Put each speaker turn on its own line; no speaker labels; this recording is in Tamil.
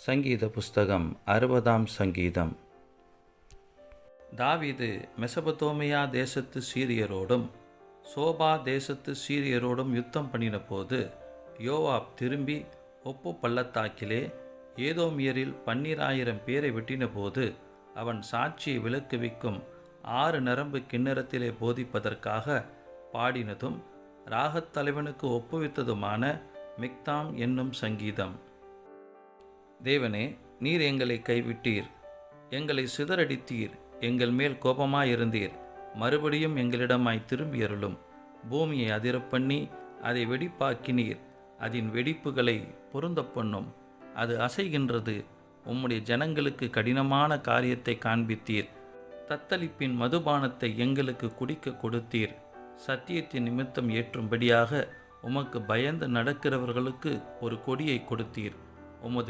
சங்கீத புஸ்தகம் 60ஆம் சங்கீதம். தாவீது மெசபத்தோமியா தேசத்து சீரியரோடும் சோபா தேசத்து சீரியரோடும் யுத்தம் பண்ணினபோது யோவாப் திரும்பி ஒப்பு பள்ளத்தாக்கிலே ஏதோமியரில் 12000 பேரை வெட்டினபோது அவன் சாட்சியை விலக்குவிக்கும் 6 நரம்பு கிண்ணறத்திலே போதிப்பதற்காக பாடினதும் ராகத் தலைவனுக்கு ஒப்புவித்ததுமான மிக்தாம் என்னும் சங்கீதம். தேவனே, நீர் எங்களை கைவிட்டீர், எங்களை சிதறடித்தீர், எங்கள் மேல் கோபமாயிருந்தீர். மறுபடியும் எங்களிடமாய் திரும்பியருளும். பூமியை அதிரப்பண்ணி அதை வெடிப்பாக்கினீர். அதன் வெடிப்புகளை பொருந்த பண்ணும். அது அசைகின்றது. உம்முடைய ஜனங்களுக்கு கடினமான காரியத்தை காண்பித்தீர். தத்தளிப்பின் மதுபானத்தை எங்களுக்கு குடிக்க கொடுத்தீர். சத்தியத்தின் நிமித்தம் ஏற்றும்படியாக உமக்கு பயந்து நடக்கிறவர்களுக்கு ஒரு கொடியை கொடுத்தீர். உமது